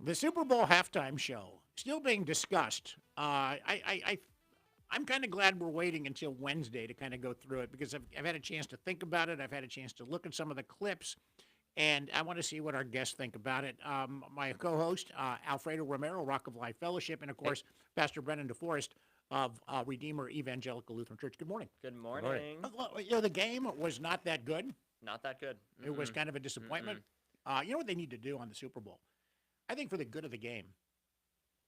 The Super Bowl halftime show still being discussed. I'm kind of glad we're waiting until Wednesday to kind of go through it because I've had a chance to think about it. I've had a chance to look at some of the clips, and I want to see what our guests think about it. My co-host, Alfredo Romero, Rock of Life Fellowship, and of Hey, course, Pastor Brennan DeForest of Redeemer Evangelical Lutheran Church. Good morning. Good good morning. morning. The game was not that good. Not that good. It was Mm-mm. kind of a disappointment. Mm-mm. You know what they need to do on the Super Bowl? I think for the good of the game,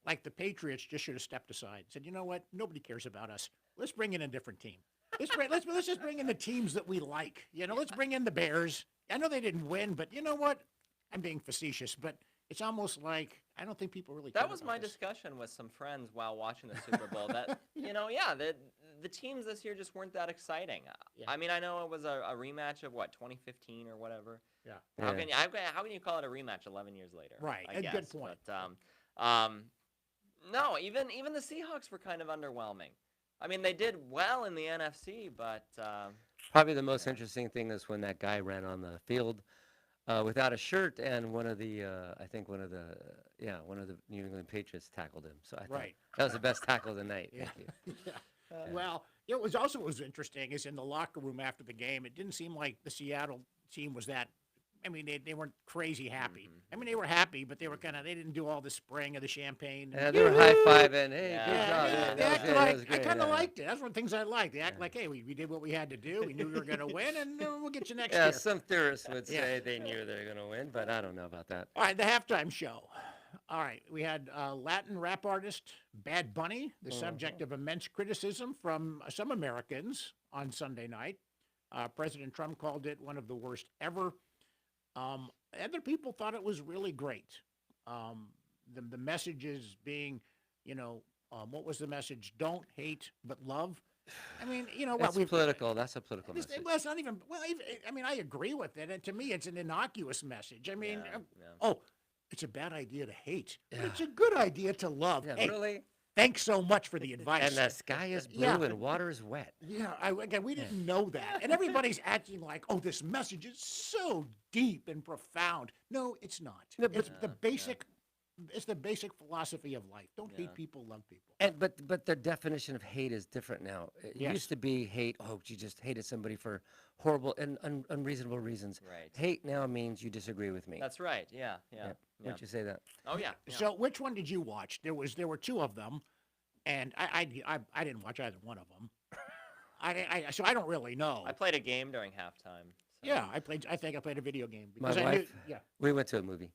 like the Patriots just should have stepped aside and said, you know what? Nobody cares about us. Let's bring in a different team. Let's just bring in the teams that we like. Let's bring in the Bears. I know they didn't win, but you know what? I'm being facetious, but it's almost like I don't think people really care That was about my this. discussion with some friends while watching the Super Bowl. That yeah, the teams this year just weren't that exciting. Yeah. I mean, I know it was a rematch of what 2015 or whatever. Yeah. How Yeah. can you how can you call it a rematch 11 years later? Right. I A guess. good point. But no, even the Seahawks were kind of underwhelming. I mean, they did well in the NFC, but Probably the most interesting thing is when that guy ran on the field without a shirt, and I think one of the New England Patriots tackled him. So I thought Right. that was the best tackle of the night. Yeah. Thank you. Yeah. uh, Well, what was interesting is in the locker room after the game, it didn't seem like the Seattle team was that. I mean, they weren't crazy happy. I mean, they were happy, but they were they didn't do all the spraying of the champagne. And they were high fiving. Hey, Yeah, good job. yeah, man. They That was acted good. That like was I great. kind of Yeah. liked it. That's one of the things I liked. They act Yeah. like, hey, we did what we had to do. We knew we were going to win, and we'll get you next Yeah, year. some theorists would Yeah. say they knew they were going to win, but I don't know about that. All right, the halftime show. All right, we had Latin rap artist Bad Bunny, the subject of immense criticism from some Americans on Sunday night. President Trump called it one of the worst ever. Other people thought it was really great. The messages being, what was the message? Don't hate, but love. I mean, what It's political. That's a political This, message. well, it's not even. Well, I mean, I agree with it, and to me, it's an innocuous message. I mean, yeah, yeah. oh, it's a bad idea to hate, but Yeah. it's a good idea to love. Yeah, Hey, really? thanks so much for the advice. And the sky is blue Yeah. and water is wet. Yeah, again, we Yeah. didn't know that, and everybody's acting like, oh, this message is so deep and profound. No, it's not. No, but- It's the Yeah, basic. It's the basic philosophy of life. Don't Yeah. hate people, love people. And but the definition of hate is different now. It Yes. used to be hate. Oh, you just hated somebody for horrible and unreasonable reasons. Right. Hate now means you disagree with me. That's right. Yeah, yeah, Yep. yeah. Would you say that? Oh yeah. Yeah. So, which one did you watch? There were two of them, and I didn't watch either one of them. So I don't really know. I played a game during halftime. So. Yeah, I think I played a video game My because I wife. knew. Yeah, We went to a movie.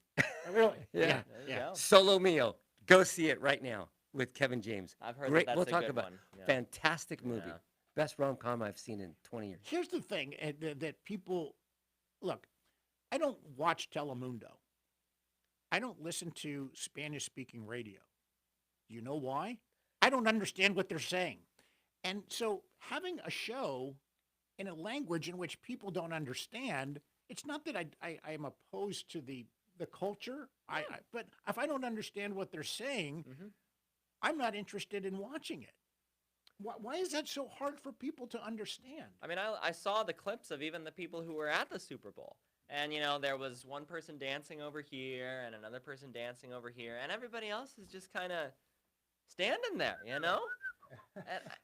really. Yeah. There you yeah. go. Solo Mio. Go see it right now with Kevin James. I've heard Great. that that's We'll a talk good about one. Yeah. fantastic movie. Yeah. Best rom-com I've seen in 20 years. Here's the thing that people look. I don't watch Telemundo. I don't listen to Spanish-speaking radio. Do you know why? I don't understand what they're saying, and so having a show in a language in which people don't understand, it's not that I am opposed to the culture. But if I don't understand what they're saying, Mhm. I'm not interested in watching it. Why is that so hard for people to understand? I mean, I saw the clips of even the people who were at the Super Bowl. And, there was one person dancing over here and another person dancing over here. And everybody else is just kind of standing there, And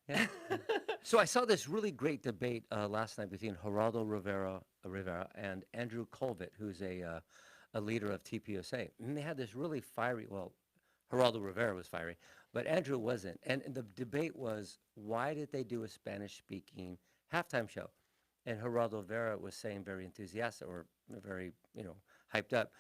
Yeah. So I saw this really great debate last night between Geraldo Rivera and Andrew Colvett, who's a leader of TPUSA. And they had this really fiery, well, Geraldo Rivera was fiery, but Andrew wasn't. And the debate was, why did they do a Spanish-speaking halftime show? And Geraldo Rivera was saying very enthusiastic or very, hyped up.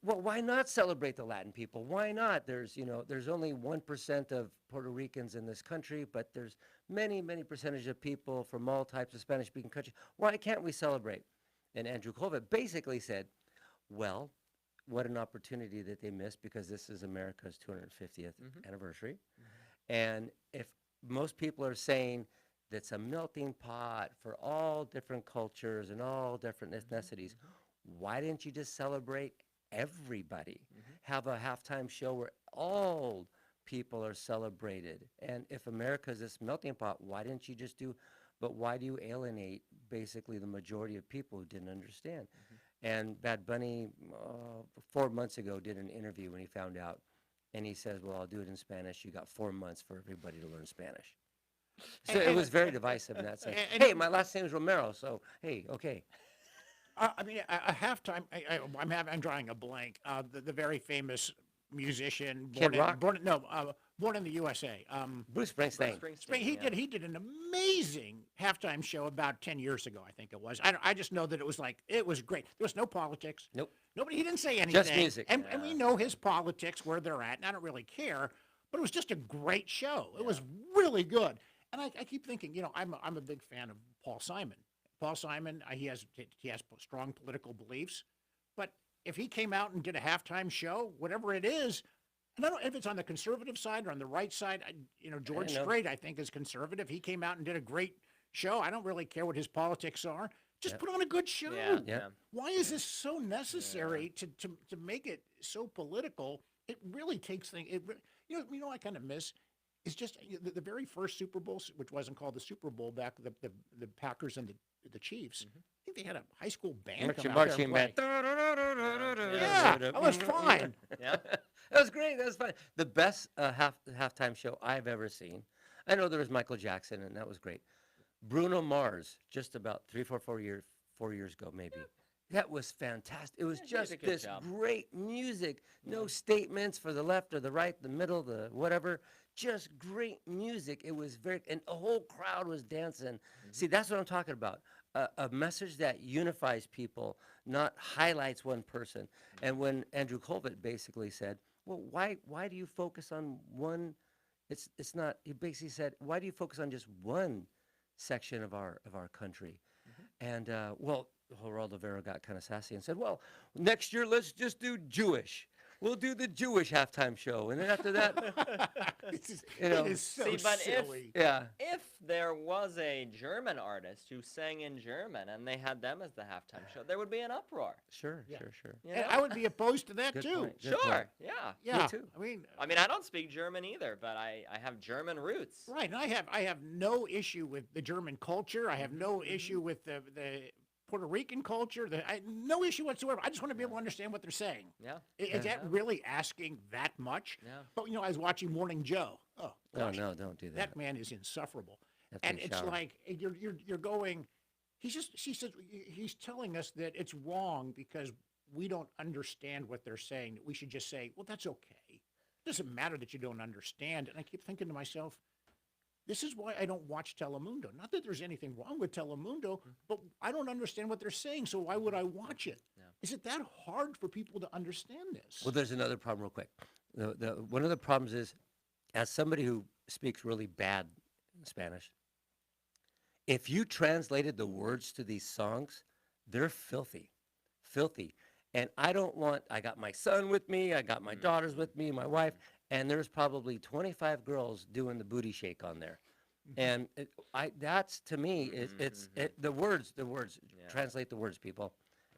Well, why not celebrate the Latin people? Why not? There's only 1% of Puerto Ricans in this country, but there's many, many percentage of people from all types of Spanish-speaking countries. Why can't we celebrate? And Andrew Colvett basically said, well, what an opportunity that they missed because this is America's 250th Mhm. anniversary. And if most people are saying that's a melting pot for all different cultures and all different ethnicities, why didn't you just celebrate everybody? Have a halftime show where all people are celebrated. And if America is this melting pot, why didn't you just do, but why do you alienate basically the majority of people who didn't understand? And Bad Bunny, 4 months ago, did an interview when he found out, and he says, "Well, I'll do it in Spanish. You got 4 months for everybody to learn Spanish." So it was very divisive in that sense. and- Hey, my last name is Romero, so hey, okay. I mean, a halftime. I'm drawing a blank. The very famous musician, Kid Rock? born in the USA. Bruce Springsteen. He yeah. did an amazing halftime show about 10 years ago, I think it was. I just know that it was great. There was no politics. Nope. He didn't say anything. Just music. And we know his politics, where they're at, and I don't really care. But it was just a great show. It was really good. And I keep thinking, I'm a big fan of Paul Simon. Paul Simon, he has strong political beliefs. But if he came out and did a halftime show, whatever it is, and I don't know if it's on the conservative side or on the right side. George know. Strait, I think, is conservative. He came out and did a great show. I don't really care what his politics are. Just put on a good show. Yeah. Why is this so necessary to make it so political? It really takes things. I kind of miss is just the very first Super Bowl, which wasn't called the Super Bowl back, the Packers and the Chiefs. I think they had a high school band come out there and play. Yeah, that was fine. Yeah. That was great. That was fun. The best halftime show I've ever seen. I know there was Michael Jackson, and that was great. Bruno Mars, just about 4 years ago, maybe. That was fantastic. It was Yeah, he did a just good this job. great music. No statements for the left or the right, the middle, the whatever. Just great music. It was and the whole crowd was dancing. See, that's what I'm talking about. A message that unifies people, not highlights one person. And when Andrew Colvett basically said, "Well, why do you focus on one?" It's not. He basically said, "Why do you focus on just one section of our country?" And Geraldo Rivera got kind of sassy and said, "Well, next year let's just do Jewish. We'll do the Jewish halftime show, and then after that, It is so See, but silly. yeah, If there was a German artist who sang in German and they had them as the halftime show, there would be an uproar. sure. You And know? I would be opposed to that Good too. point. Good Sure. point. Yeah. Yeah, too. I mean, I don't speak German either, but I have German roots. right. And I have no issue with the German culture. I have no issue with the Puerto Rican culture. No issue whatsoever. I just want to be able to understand what they're saying. Yeah. Is that really asking that much? Yeah. But I was watching Morning Joe. Oh, Oh gosh, no, don't do that. that man is insufferable. Have to And take a it's shower. like you're going. She says he's telling us that it's wrong because we don't understand what they're saying. We should just say, well, that's okay. It doesn't matter that you don't understand. And I keep thinking to myself, this is why I don't watch Telemundo. Not that there's anything wrong with Telemundo, but I don't understand what they're saying. So why would I watch it? Yeah. Is it that hard for people to understand this? Well, there's another problem, real quick. One of the problems is, as somebody who speaks really bad Spanish, if you translated the words to these songs, they're filthy. And I got my son with me, I got my daughters with me, my wife, and there's probably 25 girls doing the booty shake on there. And that's, to me, the words, translate the words, people.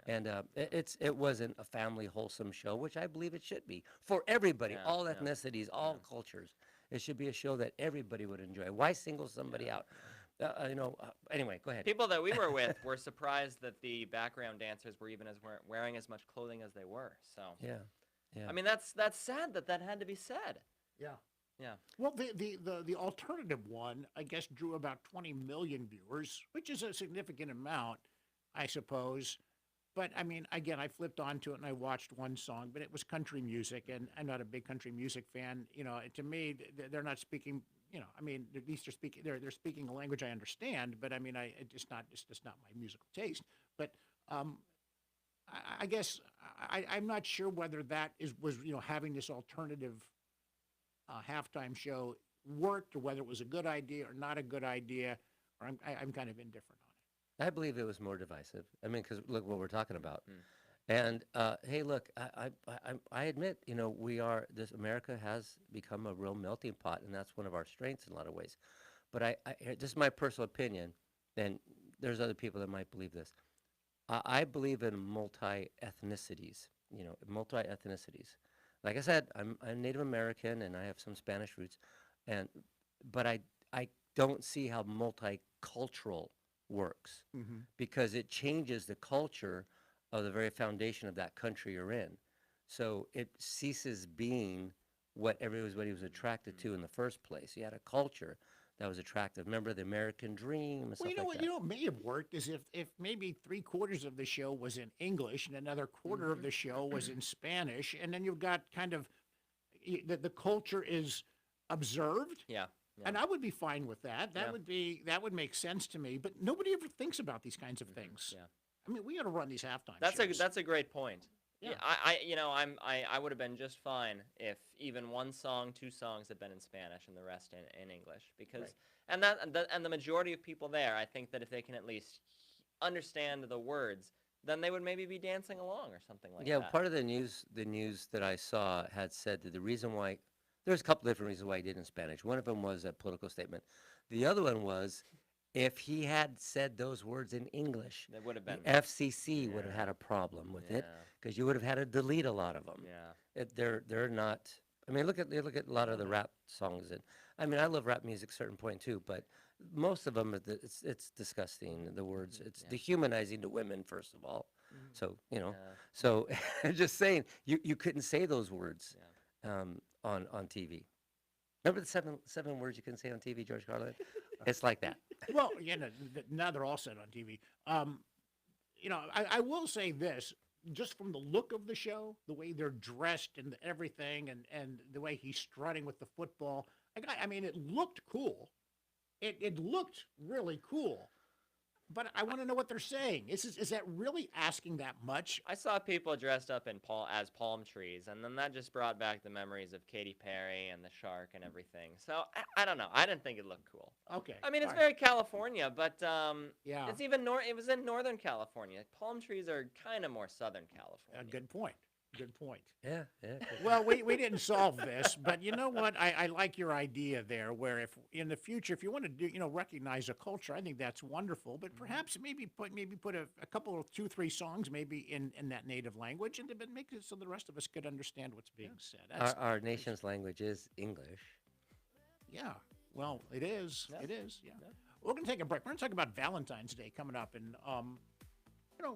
And it wasn't a family wholesome show, which I believe it should be for everybody, Yeah, all yeah. ethnicities, all cultures. It should be a show that everybody would enjoy. Why single somebody out? Anyway, go ahead. People that we were with were surprised that the background dancers were even wearing as much clothing as they were. So Yeah. I mean, that's sad that had to be said. Yeah. Yeah. Well, the alternative one, I guess, drew about 20 million viewers, which is a significant amount, I suppose. But I mean, again, I flipped onto it and I watched one song, but it was country music, and I'm not a big country music fan. To me, they're not speaking. I mean, at least they're speaking a language I understand. But I mean, it's just not my musical taste. But I guess I'm not sure whether that was having this alternative halftime show worked, or whether it was a good idea or not a good idea, or I'm kind of indifferent on it. I believe it was more divisive. I mean, because look what we're talking about. And hey, look, I admit, America has become a real melting pot, and that's one of our strengths in a lot of ways. But this is my personal opinion, and there's other people that might believe this. I believe in multi-ethnicities, multi-ethnicities. Like I said, I'm Native American, and I have some Spanish roots, but I don't see how multicultural works, because it changes the culture of the very foundation of that country you're in. So it ceases being what everybody was attracted to in the first place. You had a culture that was attractive. Remember the American dream and Well, stuff you know like what? that. You know what may have worked is if maybe 3/4 of the show was in English and another quarter of the show was in Spanish, and then you've got kind of the culture is observed, Yeah. and Yeah. I would be fine with that. Yeah. That would make sense to me. But nobody ever thinks about these kinds of things. Yeah. I mean, we got to run these halftime That's shows. a great point. Yeah. Yeah, I would have been just fine if even one song, two songs had been in Spanish and the rest in English, because Right. and the majority of people there, I think that if they can at least understand the words, then they would maybe be dancing along or something like Yeah, that. part of the news that I saw had said that the reason why there's a couple different reasons why he did in Spanish. One of them was a political statement. The other one was if he had said those words in English, They would have the been. FCC would have Yeah. had a problem with it Yeah. because you would have had to delete a lot of them. Yeah. They're not. I mean, look at a lot of the rap songs, and I mean, I love rap music at a certain point too, but most of them it's disgusting. The words, it's Yeah. dehumanizing to women first of all. So Yeah. so just saying you couldn't say those words Yeah. on TV. Remember the seven words you couldn't say on TV, George Carlin? It's like that. Well, now they're all said on TV. I will say this, just from the look of the show, the way they're dressed and everything, and the way he's strutting with the football, I mean, it looked cool. It looked really cool. But I want to know what they're saying. Is that really asking that much? I saw people dressed up as palm trees, and then that just brought back the memories of Katy Perry and the shark and everything. So I don't know. I didn't think it looked cool. Okay. I mean, it's fine. very California, but Yeah. it's even It was in Northern California. Palm trees are kind of more Southern California. Good point. Good point. Yeah. Well, we didn't solve this, but you know what? I like your idea there, where if in the future, if you want to do, recognize a culture, I think that's wonderful. But perhaps maybe put a couple of 2, 3 songs maybe in that native language, and but make it so the rest of us could understand what's being said. Our nation's language is English. Yeah. Well, it is. Yeah. It is. Yeah. Yeah. We're going to take a break. We're going to talk about Valentine's Day coming up, and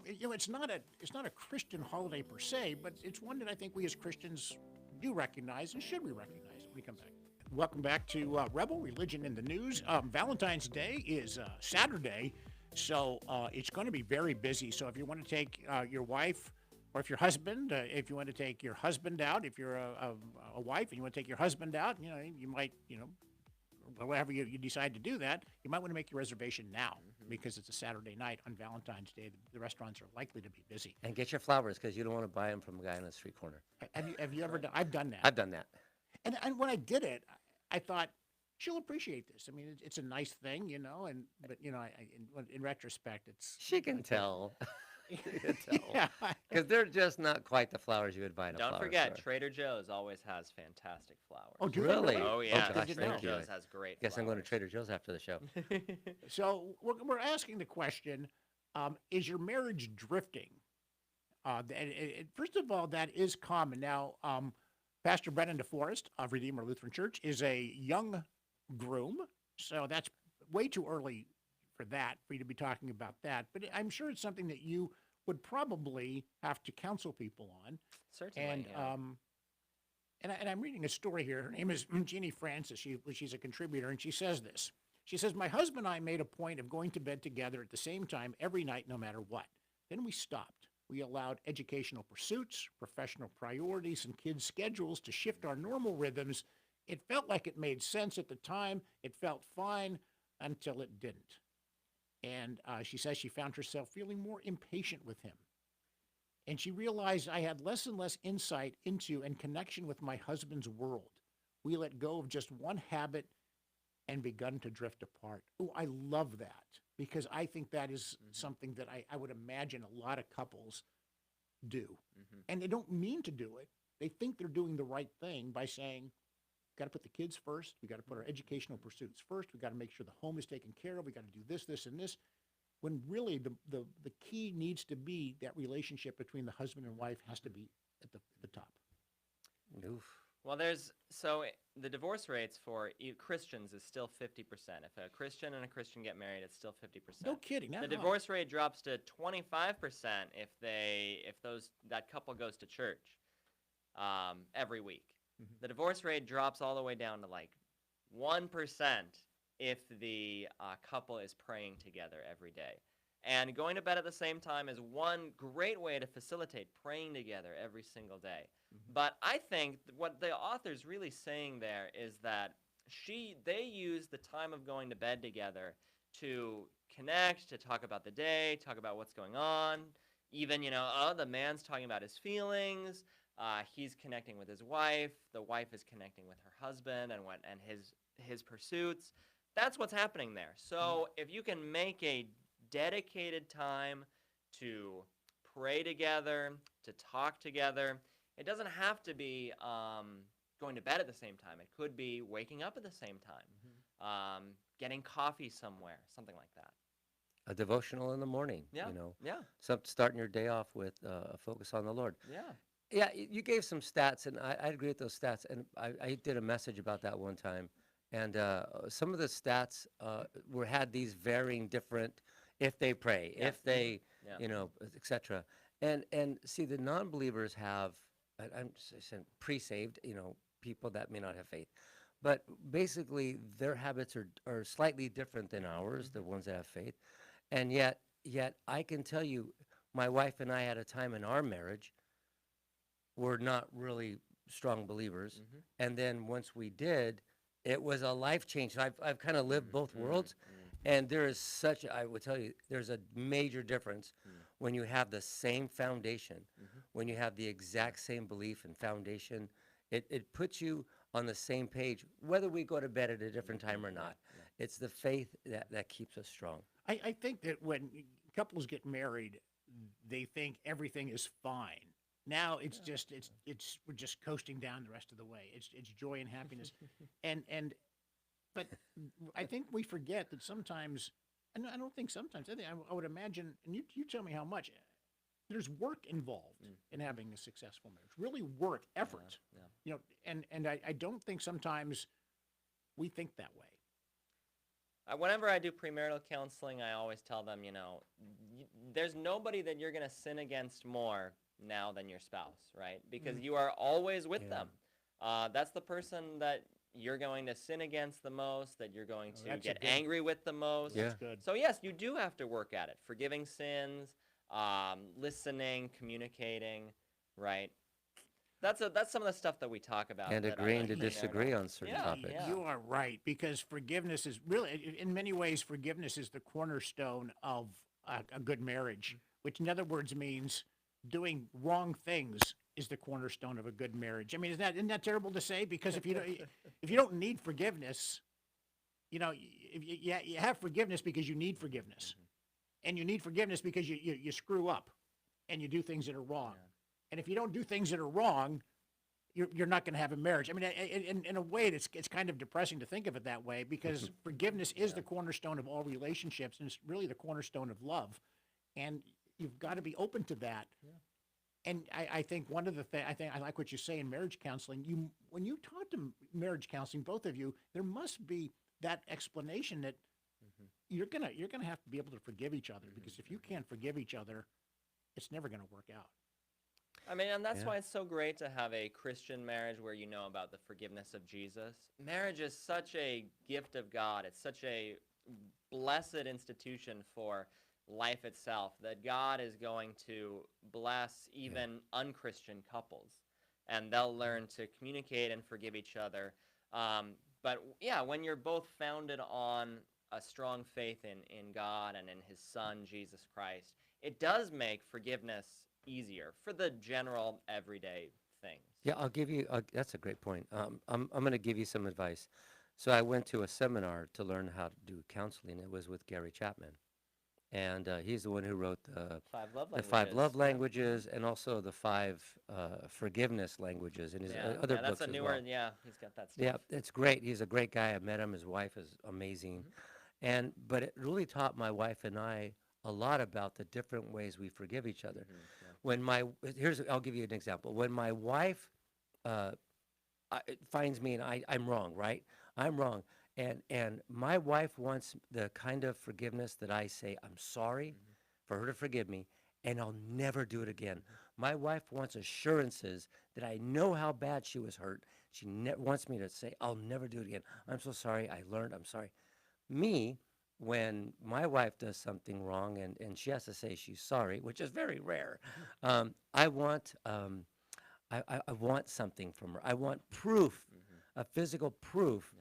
it's not a Christian holiday per se, but it's one that I think we as Christians do recognize, and should we recognize when we come back. Welcome back to Rebel Religion in the News. Valentine's Day is Saturday, so it's going to be very busy. So if you want to take your wife, or if your husband, if you want to take your husband out, if you're a wife and you want to take your husband out, you might, whatever you decide to do that, you might want to make your reservation now because it's a Saturday night on Valentine's Day. The restaurants are likely to be busy. And get your flowers because you don't want to buy them from a guy on the street corner. Have you ever done? I've done that. I've done that. And when I did it, I thought she'll appreciate this. I mean, it's a nice thing, but in retrospect, it's She can tell. She can tell. yeah. Because they're just not quite the flowers you would buy in a Don't flower forget, store. Trader Joe's always has fantastic flowers. Oh, do they Really? Oh Oh, yeah, gosh, Trader thank you. Joe's has great. Guess I'm going to flowers. Trader Joe's after the show. So we're asking the question: is your marriage drifting? First of all, that is common. Now, Pastor Brennan DeForest of Redeemer Lutheran Church is a young groom, so that's way too early for you to be talking about that. But I'm sure it's something that you would probably have to counsel people on. Certainly. And yeah. and I'm reading a story here. Her name is Jeannie Francis. She's a contributor, and she says this. She says, "My husband and I made a point of going to bed together at the same time every night, no matter what. Then we stopped. We allowed educational pursuits, professional priorities, and kids' schedules to shift our normal rhythms. It felt like it made sense at the time. It felt fine until it didn't." And she says she found herself feeling more impatient with him. And she realized I had less and less insight into and connection with my husband's world. We let go of just one habit and begun to drift apart. Oh, I love that, because I think that is something that I would imagine a lot of couples do. Mhm. And they don't mean to do it. They think they're doing the right thing by saying, got to put the kids first. We got to put our educational pursuits first. We got to make sure the home is taken care of. We got to do this, this, and this. When really the key needs to be that relationship between the husband and wife has to be at the top. Oof. Well, the divorce rates for Christians is still 50%. If a Christian and a Christian get married, it's still 50%. No kidding. The divorce rate drops to 25% if that couple goes to church every week. Mhm. The divorce rate drops all the way down to like 1% if the couple is praying together every day. And going to bed at the same time is one great way to facilitate praying together every single day. Mhm. But I think what the author's really saying there is that they use the time of going to bed together to connect, to talk about the day, talk about what's going on. Even, the man's talking about his feelings. He's connecting with his wife. The wife is connecting with her husband and his pursuits. That's what's happening there. So if you can make a dedicated time to pray together, to talk together, it doesn't have to be going to bed at the same time. It could be waking up at the same time, getting coffee somewhere, something like that. A devotional in the morning, Yeah, yeah, starting your day off with a focus on the Lord. yeah. Yeah, you gave some stats, and I agree with those stats. And I did a message about that one time. And some of the stats had these varying different, if they pray, Yeah. if they, Yeah. etc. And see, the non-believers have, I'm saying pre-saved, people that may not have faith. But basically, their habits are slightly different than ours, the ones that have faith. And yet I can tell you, my wife and I had a time in our marriage were not really strong believers. Mhm. And then once we did, it was a life change. I've kind of lived both worlds. And there is I would tell you, there's a major difference when you have the same foundation, when you have the exact same belief and foundation. It puts you on the same page, whether we go to bed at a different time or not. It's the faith that keeps us strong. I think that when couples get married, they think everything is fine. Now it's just we're just coasting down the rest of the way. It's joy and happiness, but I think we forget that sometimes, and I don't think sometimes. I would imagine, and you tell me how much. There's work involved in having a successful marriage. Really, work, effort. Yeah. And I don't think sometimes we think that way. Whenever I do premarital counseling, I always tell them, there's nobody that you're going to sin against more now than your spouse, right? Because you are always with them. That's the person that you're going to sin against the most, that you're going to get angry with the most. Yeah. That's good. So yes, you do have to work at it. Forgiving sins, listening, communicating, right? That's some of the stuff that we talk about. And that I agreeing like to in premarital. disagree on certain Yeah, topics. yeah. You are right, because forgiveness is really, in many ways, forgiveness is the cornerstone of a good marriage, which in other words means doing wrong things is the cornerstone of a good marriage. I mean, isn't that terrible to say? Because if you don't need forgiveness, you have forgiveness because you need forgiveness, and you need forgiveness because you screw up, and you do things that are wrong. Yeah. And if you don't do things that are wrong, you're not going to have a marriage. I mean, in a way, it's kind of depressing to think of it that way, because forgiveness is the cornerstone of all relationships, and it's really the cornerstone of love. And you've got to be open to that. Yeah. And I think one of the things, I like what you say in marriage counseling, when you talk to marriage counseling, both of you, there must be that explanation that you're gonna have to be able to forgive each other, because if you can't forgive each other, it's never going to work out. I mean, and that's Yeah. why it's so great to have a Christian marriage where you know about the forgiveness of Jesus. Marriage is such a gift of God. It's such a blessed institution for life itself that God is going to bless even unchristian couples, and they'll learn to communicate and forgive each other. But yeah, when you're both founded on a strong faith in God and in his son, Jesus Christ, it does make forgiveness easier for the general everyday things. Yeah, I'll give you, that's a great point. I'm going to give you some advice. So I went to a seminar to learn how to do counseling. It was with Gary Chapman. And he's the one who wrote the 5 love the languages. 5 love languages and also the 5 forgiveness languages in his other that's books a as newer, well. yeah, he's got that stuff. Yeah, it's great. He's a great guy. I met him. His wife is amazing. But it really taught my wife and I a lot about the different ways we forgive each other. When I'll give you an example. When my wife it finds me and I'm wrong, right? I'm wrong. And my wife wants the kind of forgiveness that I say, I'm sorry for her to forgive me, and I'll never do it again. My wife wants assurances that I know how bad she was hurt. She wants me to say, I'll never do it again. I'm so sorry. I learned. I'm sorry. Me, when my wife does something wrong and she has to say she's sorry, which is very rare, I want I want something from her. I want proof, a physical proof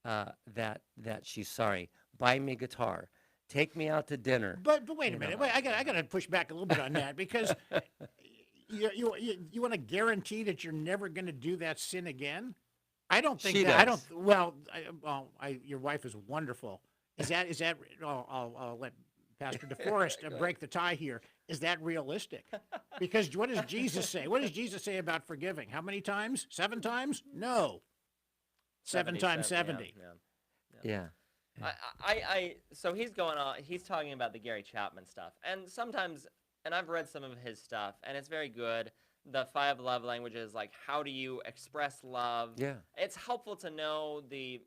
that she's sorry. Buy me a guitar. Take me out to dinner. But wait a You minute. know. Wait, I got to push back a little bit on that because you want to guarantee that you're never going to do that sin again? I don't think She that. I don't. does. Your wife is wonderful. Is that? I'll let Pastor DeForest break the tie here. Is that realistic? Because what does Jesus say? What does Jesus say about forgiving? How many times? 7 times? No. 7 times 70. Yeah. So he's talking about the Gary Chapman stuff. And sometimes, and I've read some of his stuff, and it's very good. The 5 love languages, like how do you express love? Yeah. It's helpful to know the,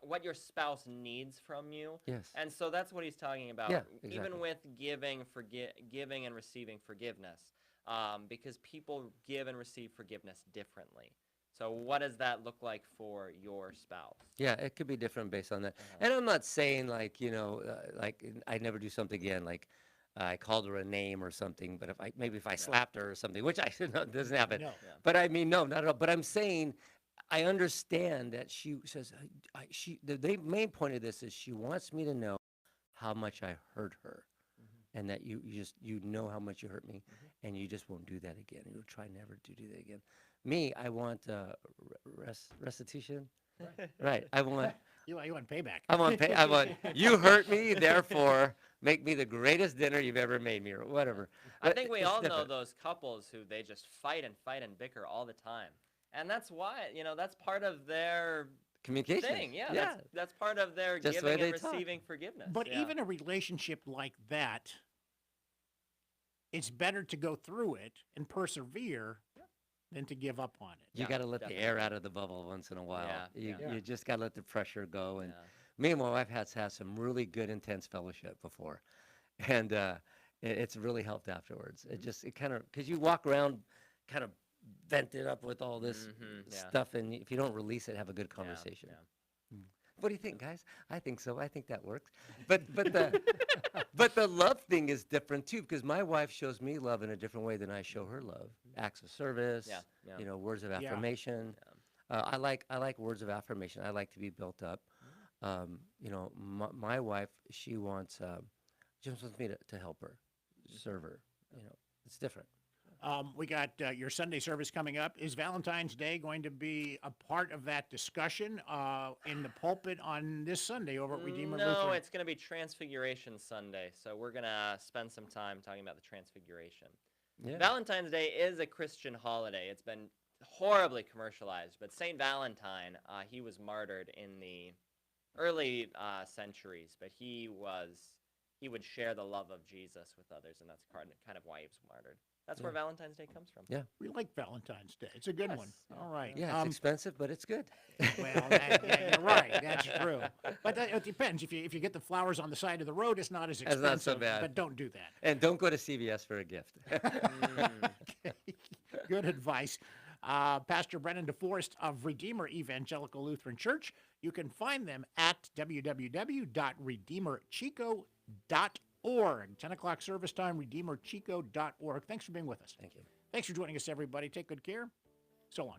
what your spouse needs from you. Yes. And so that's what he's talking about. Yeah, Even exactly. with giving and receiving forgiveness, because people give and receive forgiveness differently. So what does that look like for your spouse? Yeah, it could be different based on that. And I'm not saying like, like I'd never do something again, like I called her a name or something, but if I slapped her or something, which I no, doesn't happen. No. Yeah. But I mean, no, not at all. But I'm saying I understand that she says the main point of this is she wants me to know how much I hurt her. And that you know how much you hurt me, and you just won't do that again. You'll try never to do that again. Me, I want restitution. Right. I want You want payback. I want you hurt me, therefore make me the greatest dinner you've ever made me, or whatever. I But think we it's all know different. those couples who they just fight and bicker all the time. And that's why, that's part of their Communication. thing. Yeah, Yeah. that's part of their Just the way giving and they talk. receiving forgiveness. But yeah. even a relationship like that, it's better to go through it and persevere than to give up on it. You Yeah, got to let definitely. the air out of the bubble once in a while. Yeah, yeah. You just got to let the pressure go. And Yeah. me and my wife has had some really good, intense fellowship before. And it's really helped afterwards. It kind of, because you walk around kind of vented up with all this Yeah. stuff. And if you don't release it, have a good Yeah, conversation. yeah. What do you think, guys? I think so. I think that works. But the but the love thing is different too, because my wife shows me love in a different way than I show her love. Acts of service, Yeah. words of Yeah. affirmation. I like words of affirmation. I like to be built up. My wife, she just wants me to help her, serve her. It's different. We got your Sunday service coming up. Is Valentine's Day going to be a part of that discussion in the pulpit on this Sunday over at Redeemer No, Lutheran? it's going to be Transfiguration Sunday. So we're going to spend some time talking about the Transfiguration. Yeah. Valentine's Day is a Christian holiday. It's been horribly commercialized, but Saint Valentine, he was martyred in the early centuries, but he would share the love of Jesus with others, and that's kind of why he was martyred. That's where Valentine's Day comes from. Yeah. We like Valentine's Day. It's a good Yes, one. yeah. All right. Yeah, it's expensive, but it's good. Well, you're right. That's true. But it depends. If you get the flowers on the side of the road, it's not as It's expensive. not so bad. But don't do that. And don't go to CVS for a gift. Okay. Good advice. Pastor Brennan DeForest of Redeemer Evangelical Lutheran Church. You can find them at www.redeemerchico.org. 10 o'clock service time, redeemerchico.org. Thanks for being with us. Thank you. Thanks for joining us, everybody. Take good care. So long.